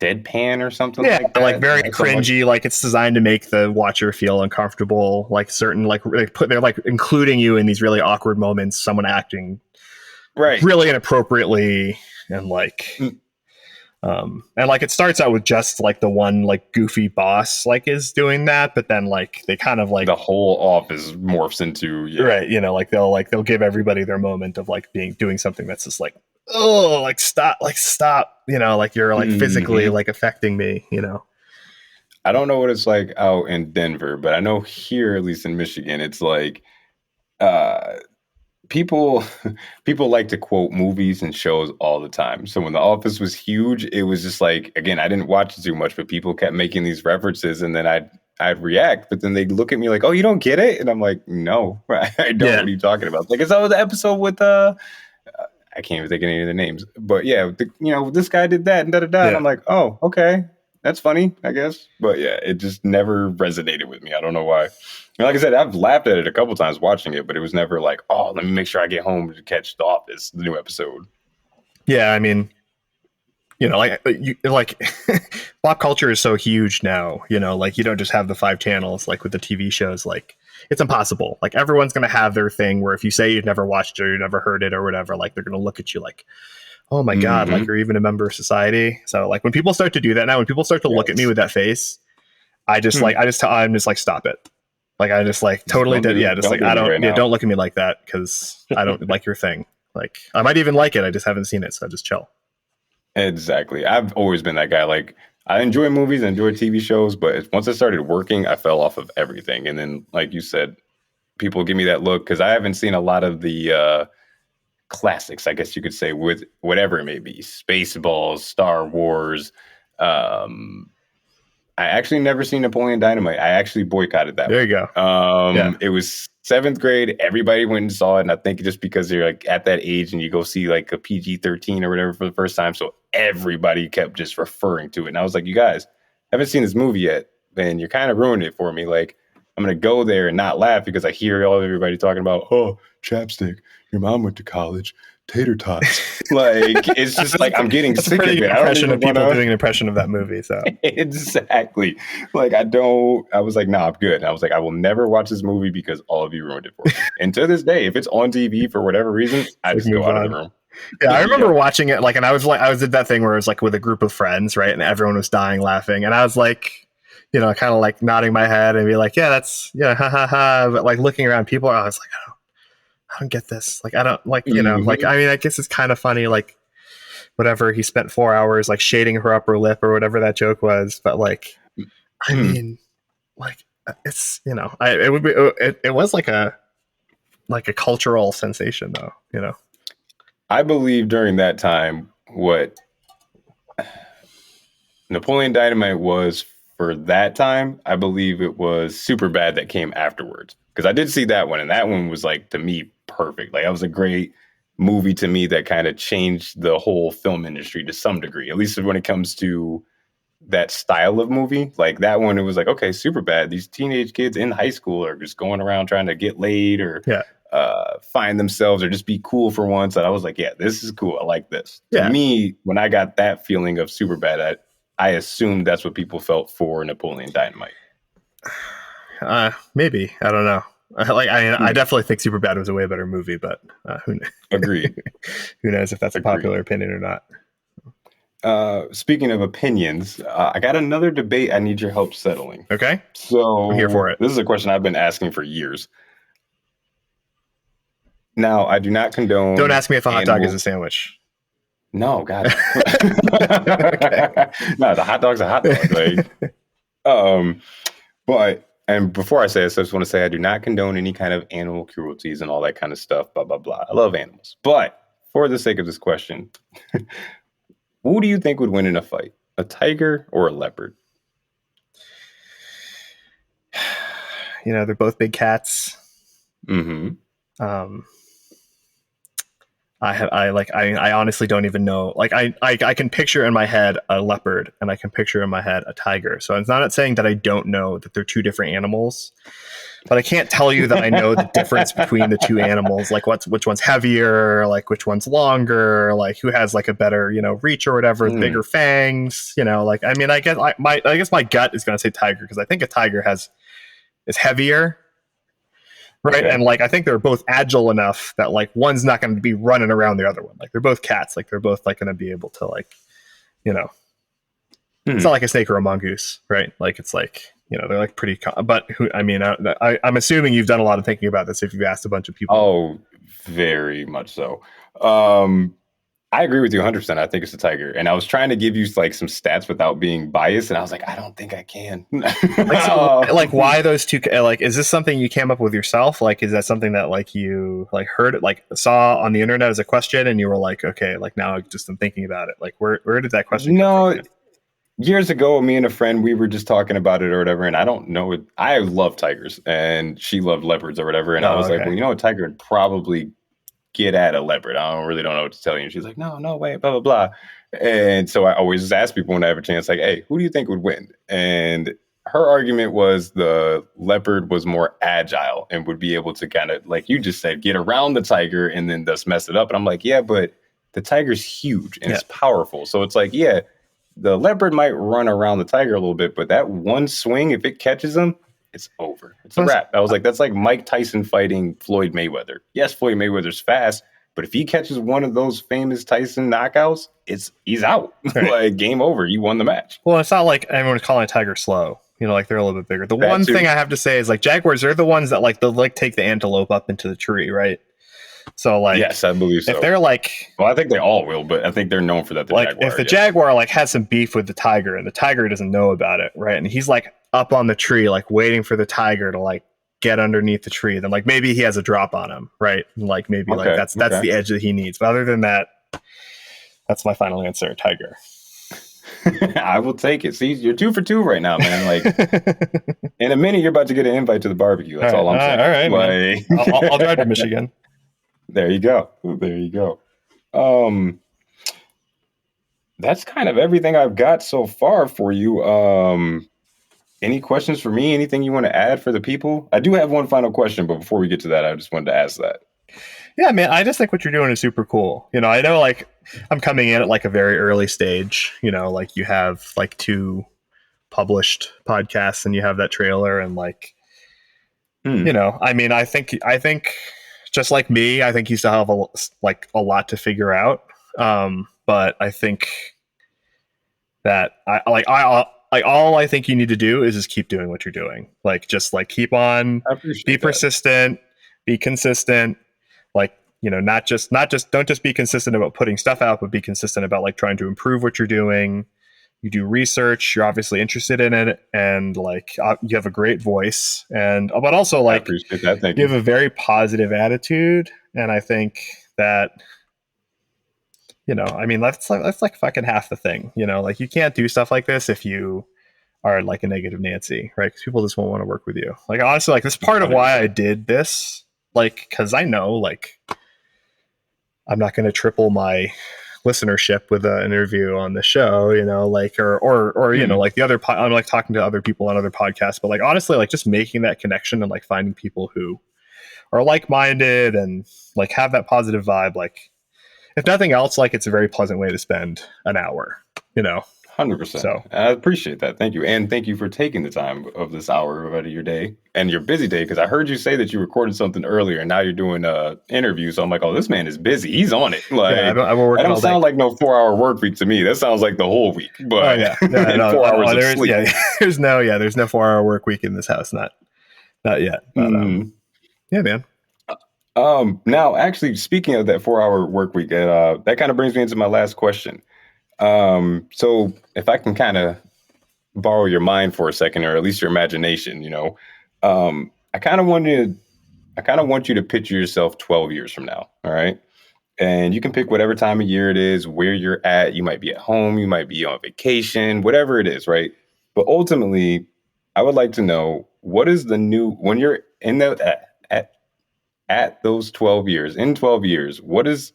deadpan or something like that? Like very cringy, like it's designed to make the watcher feel uncomfortable, like certain, like they're like including you in these really awkward moments, someone acting really inappropriately, and like And like it starts out with just like the one like goofy boss like is doing that, but then like they kind of like the whole office morphs into right, you know, like they'll give everybody their moment of like doing something that's just like, oh, like stop, you know, like you're like physically like affecting me, you know. I don't know what it's like out in Denver, but I know here, at least in Michigan, it's like uh people people like to quote movies and shows all the time. So when The Office was huge, it was just like, again, I didn't watch it too much, but people kept making these references, and then I'd react, but then they'd look at me like, "Oh, you don't get it?" And I'm like, "No, I don't. Yeah. What are you talking about?" Like, it's always the episode with I can't even think of any of the names, but yeah, this guy did that and da da da, and Yeah. I'm like, "Oh, okay, that's funny, I guess." But yeah, it just never resonated with me. I don't know why. And like I said, I've laughed at it a couple times watching it, but it was never like, "Oh, let me make sure I get home to catch The Office, the new episode." Yeah, I mean, you know, like pop culture is so huge now, you know, like you don't just have the 5 channels like with the TV shows, like it's impossible. Like everyone's going to have their thing where if you say you've never watched it or you never heard it or whatever, like they're going to look at you like, oh my God, like you're even a member of society. So like when people start to do that now, when people start to look at me with that face, I'm just like, stop it. Like I just like totally did. Yeah. Just like, I don't, right, don't look at me like that because I don't like your thing. Like I might even like it. I just haven't seen it. So I just chill. Exactly. I've always been that guy. Like I enjoy movies, I enjoy TV shows, but once I started working, I fell off of everything. And then, like you said, people give me that look because I haven't seen a lot of the classics, I guess you could say, with whatever it may be, Spaceballs, Star Wars. I actually never seen Napoleon Dynamite. I actually boycotted that. There you go. It was 7th grade. Everybody went and saw it, and I think just because you're like at that age and you go see like a PG-13 or whatever for the first time, so everybody kept just referring to it. And I was like, you guys haven't seen this movie yet, and you're kind of ruining it for me. Like, I'm gonna go there and not laugh because I hear everybody talking about, oh, chapstick, your mom went to college, tater tots. Like, it's just like I'm getting sick of it. Impression of people doing an impression of that movie. So exactly. Like I was like, nah, I'm good. And I was like, I will never watch this movie because all of you ruined it for me. And to this day, if it's on TV for whatever reason, I just go out of the room. Yeah, I remember watching it like, and I was did that thing where it was like with a group of friends, right? And everyone was dying laughing. And I was like, you know, kind of like nodding my head and be like, yeah, ha ha ha. But like looking around people, I was like, I don't get this. Like, I don't like, you know, like, I mean, I guess it's kind of funny, like whatever, he spent 4 hours like shading her upper lip or whatever that joke was. But like, I mean, like it's, you know, it was like a cultural sensation though, you know. I believe during that time, what Napoleon Dynamite was for that time, I believe it was Superbad that came afterwards. Because I did see that one, and that one was like, to me, perfect. Like that was a great movie to me that kind of changed the whole film industry to some degree, at least when it comes to that style of movie. Like that one, it was like, okay, Superbad. These teenage kids in high school are just going around trying to get laid or find themselves or just be cool for once. And I was like, yeah, this is cool. I like this. To me, when I got that feeling of Superbad, I assumed that's what people felt for Napoleon Dynamite. Maybe. I don't know. I definitely think Superbad was a way better movie, but who Agreed. Who knows if that's a popular opinion or not. Speaking of opinions, I got another debate I need your help settling. Okay. So I'm here for it. This is a question I've been asking for years. Now, I do not condone... Don't ask me if a hot dog is a sandwich. No, God. No, the hot dog's a hot dog. Like, but... And before I say this, I just want to say I do not condone any kind of animal cruelties and all that kind of stuff, blah, blah, blah. I love animals. But for the sake of this question, who do you think would win in a fight? A tiger or a leopard? You know, they're both big cats. Mm-hmm. I honestly don't even know. Like I can picture in my head a leopard and I can picture in my head a tiger. So it's not saying that I don't know that they're two different animals, but I can't tell you that I know the difference between the two animals. Like which one's heavier, like which one's longer, like who has like a better, you know, reach or whatever, bigger fangs, you know, like, I mean, I guess my gut is going to say tiger because I think a tiger is heavier. Right. Okay. And like, I think they're both agile enough that like one's not going to be running around the other one. Like they're both cats. Like they're both like going to be able to like, you know, it's Hmm. not like a snake or a mongoose, right? Like it's like, they're like pretty. But I'm assuming you've done a lot of thinking about this if you've asked a bunch of people. Oh, very much so. Um, I agree with you 100%. I think it's a tiger. And I was trying to give you like some stats without being biased, and I was like, I don't think I can. Like so, like Um, why those two? Like, is this something you came up with yourself? Like, is that something that like you like heard it, like saw on the internet as a question, and you were like, okay, like now I just am thinking about it. Like, where did that question come from? no, years ago, me and a friend, we were just talking about it or whatever, and I don't know it. I love tigers, and she loved leopards or whatever. And I Oh, was like, okay. well, a tiger would probably get at a leopard. I don't know what to tell you. And she's like, no, no, wait, blah, blah, blah. And so I always just ask people when I have a chance, like, hey, who do you think would win? And her argument was the leopard was more agile and would be able to kind of, like you just said, get around the tiger and then thus mess it up. And I'm like, yeah, but the tiger's huge and Yeah. it's powerful. So it's like, yeah, the leopard might run around the tiger a little bit, but that one swing, if it catches him, it's over. It's a wrap. I was like, that's like Mike Tyson fighting Floyd Mayweather. Yes, Floyd Mayweather's fast, but if he catches one of those famous Tyson knockouts, he's out. Right. Like game over. He won the match. Well, it's not like everyone's calling a tiger slow. Like they're a little bit bigger. The That one too. thing I have to say is like jaguars, they're the ones that like they'll like take the antelope up into the tree, right? So like Yes, I believe if so. they're like Well, I think they all will, but I think they're known for that. The like Jaguar, if the yes. jaguar like has some beef with the tiger and the tiger doesn't know about it, right? And he's like up on the tree, like waiting for the tiger to like get underneath the tree, then like maybe he has a drop on him, right? And like maybe like Okay, that's okay. the edge that he needs. But other than that, that's my final answer, tiger. I will take it. See, you're 2 for 2 right now, man. Like in a minute, you're about to get an invite to the barbecue. That's all I'm saying. All right, like, man. I'll drive to Michigan. There you go. There you go. That's kind of everything I've got so far for you. Any questions for me? Anything you want to add for the people? I do have one final question, but before we get to that, I just wanted to ask that. Yeah, man, I just think what you're doing is super cool. I know like I'm coming in at like a very early stage, like you have like 2 published podcasts and you have that trailer and like I mean, I think just like me, I think you still have a lot to figure out. But I think that all I think you need to do is just keep doing what you're doing. Like just like keep on, I be appreciate that. persistent, be consistent. Like not just don't just be consistent about putting stuff out, but be consistent about like trying to improve what you're doing. You do research, you're obviously interested in it, and like you have a great voice, and but also I like appreciate that. Thank you you. have a very positive attitude, and I think that I mean that's like fucking half the thing. Like you can't do stuff like this if you are like a negative Nancy, right? Because people just won't want to work with you. Like honestly, like this part of why I did this, like because I know like I'm not going to triple my listenership with an interview on the show, like or like the other I'm like talking to other people on other podcasts, but like honestly, like just making that connection and like finding people who are like-minded and like have that positive vibe, like if nothing else, like it's a very pleasant way to spend an hour. 100%. So I appreciate that. Thank you. And thank you for taking the time of this hour out of your day and your busy day. Because I heard you say that you recorded something earlier and now you're doing an interview. So I'm like, oh, this man is busy. He's on it. Like, yeah, I've been working that don't all day. sound like no 4-hour work week to me. That sounds like the whole week. But yeah, no, 4 hours of sleep. Yeah, there's no 4-hour work week in this house. Not yet. But yeah, man. Now, actually, speaking of that 4-hour work week, that kind of brings me into my last question. So if I can kind of borrow your mind for a second, or at least your imagination, I kind of want you to picture yourself 12 years from now. All right. And you can pick whatever time of year it is, where you're at. You might be at home, you might be on vacation, whatever it is. Right. But ultimately, I would like to know what is the new, when you're in at those 12 years, in 12 years, what is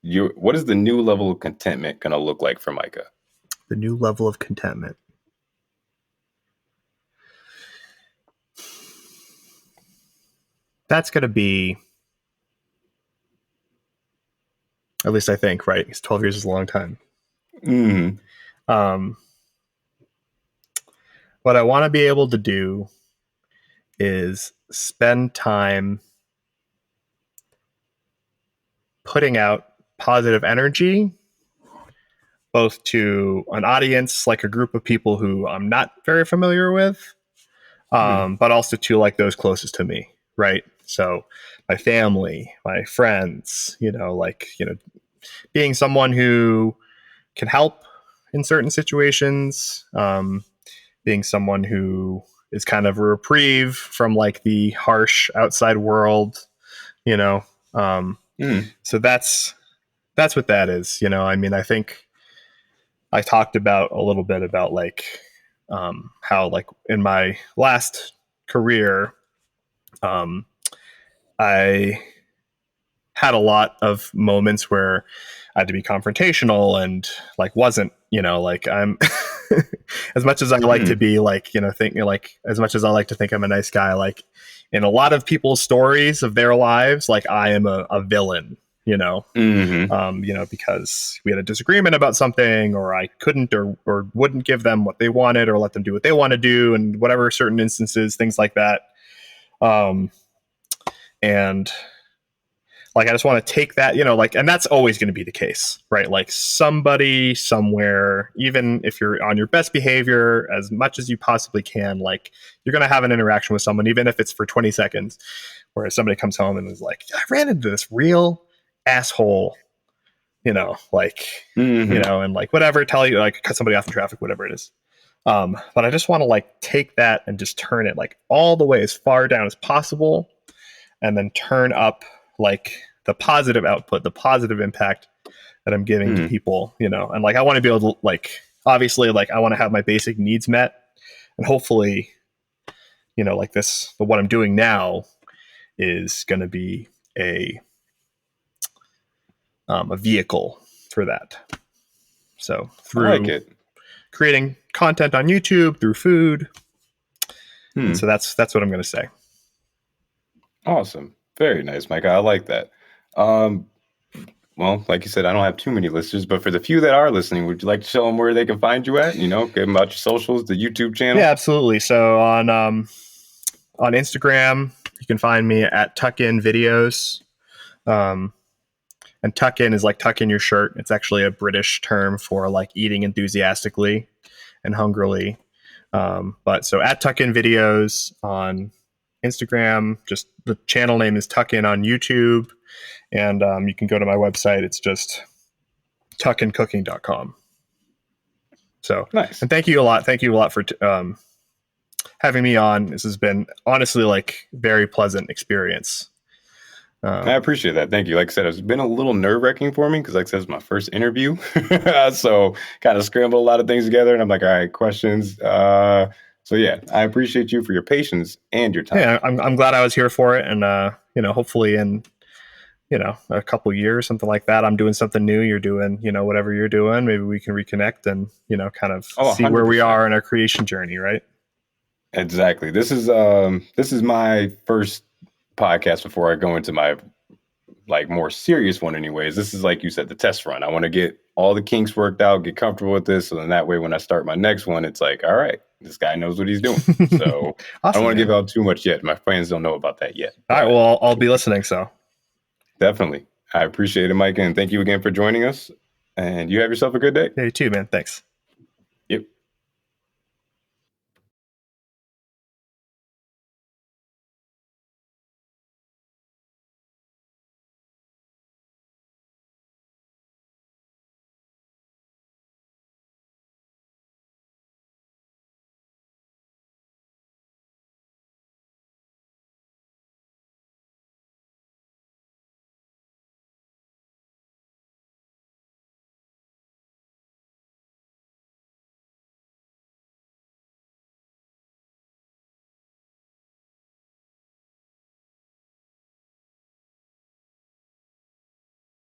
the new level of contentment going to look like for Micah? The new level of contentment. That's going to be, at least I think, right? Because 12 years is a long time. Mm-hmm. What I want to be able to do is spend time putting out positive energy both to an audience, like a group of people who I'm not very familiar with, Mm. but also to like those closest to me, right? So my family, my friends, being someone who can help in certain situations, being someone who is kind of a reprieve from like the harsh outside world, you know. Um, Mm. so that's what that is. I mean, I think I talked about a little bit about like how like in my last career, um, I had a lot of moments where I had to be confrontational and like wasn't, like I'm as much as I like to Mm. be like, think like as much as I like to think I'm a nice guy, like in a lot of people's stories of their lives, like I am a villain, Mm-hmm. because we had a disagreement about something, or I couldn't or wouldn't give them what they wanted, or let them do what they want to do, and whatever certain instances, things like that. Um, and like I just want to take that, like, and that's always going to be the case, right? Like somebody somewhere, even if you're on your best behavior as much as you possibly can, like you're going to have an interaction with someone, even if it's for 20 seconds, where somebody comes home and is like, I ran into this real asshole, like, Mm-hmm. and like whatever, tell you, like, cut somebody off in traffic, whatever it is. But I just want to like take that and just turn it like all the way as far down as possible, and then turn up like the positive output, the positive impact that I'm giving to Mm. people, and like I want to be able to like obviously like I want to have my basic needs met, and hopefully, like this, what I'm doing now is going to be a vehicle for that. So I like through it. creating content on YouTube, through food, and Hmm. so that's what I'm going to say. Awesome. Very nice, Micah. I like that. Um, well, like you said, I don't have too many listeners, but for the few that are listening, would you like to show them where they can find you at? Give them out your socials, the YouTube Yeah, channel. absolutely. So on Instagram, you can find me at Tuck In Videos. Um, and tuck in is like tuck in your shirt. It's actually a British term for like eating enthusiastically and hungrily. But so at Tuck In Videos on Instagram, just the channel name is Tuck In on YouTube. And you can go to my website. It's just tuckincooking.com. So, Nice. and thank you a lot. Thank you a lot for having me on. This has been honestly like very pleasant experience. I appreciate that. Thank you. Like I said, it's been a little nerve-wracking for me because, like I said, it's my first interview. So kind of scrambled a lot of things together. And I'm like, all right, questions. So yeah, I appreciate you for your patience and your time. Yeah, I'm glad I was here for it. And, hopefully in, a couple years, something like that, I'm doing something new. You're doing, whatever you're doing. Maybe we can reconnect and, kind of Oh, see where we 100%. are in our creation journey. Right. Exactly. This is my first podcast before I go into my like more serious one anyways. This is like you said, the test run. I want to get all the kinks worked out, get comfortable with this. So then that way when I start my next one, it's like, all right, this guy knows what he's doing. So I don't Awesome, want to give man. out too much yet. My fans don't know about that yet, All right. but Well, I'll be listening. So, definitely. I appreciate it, Mike, and thank you again for joining us. And you have yourself a good day. yeah, you too, man. Thanks.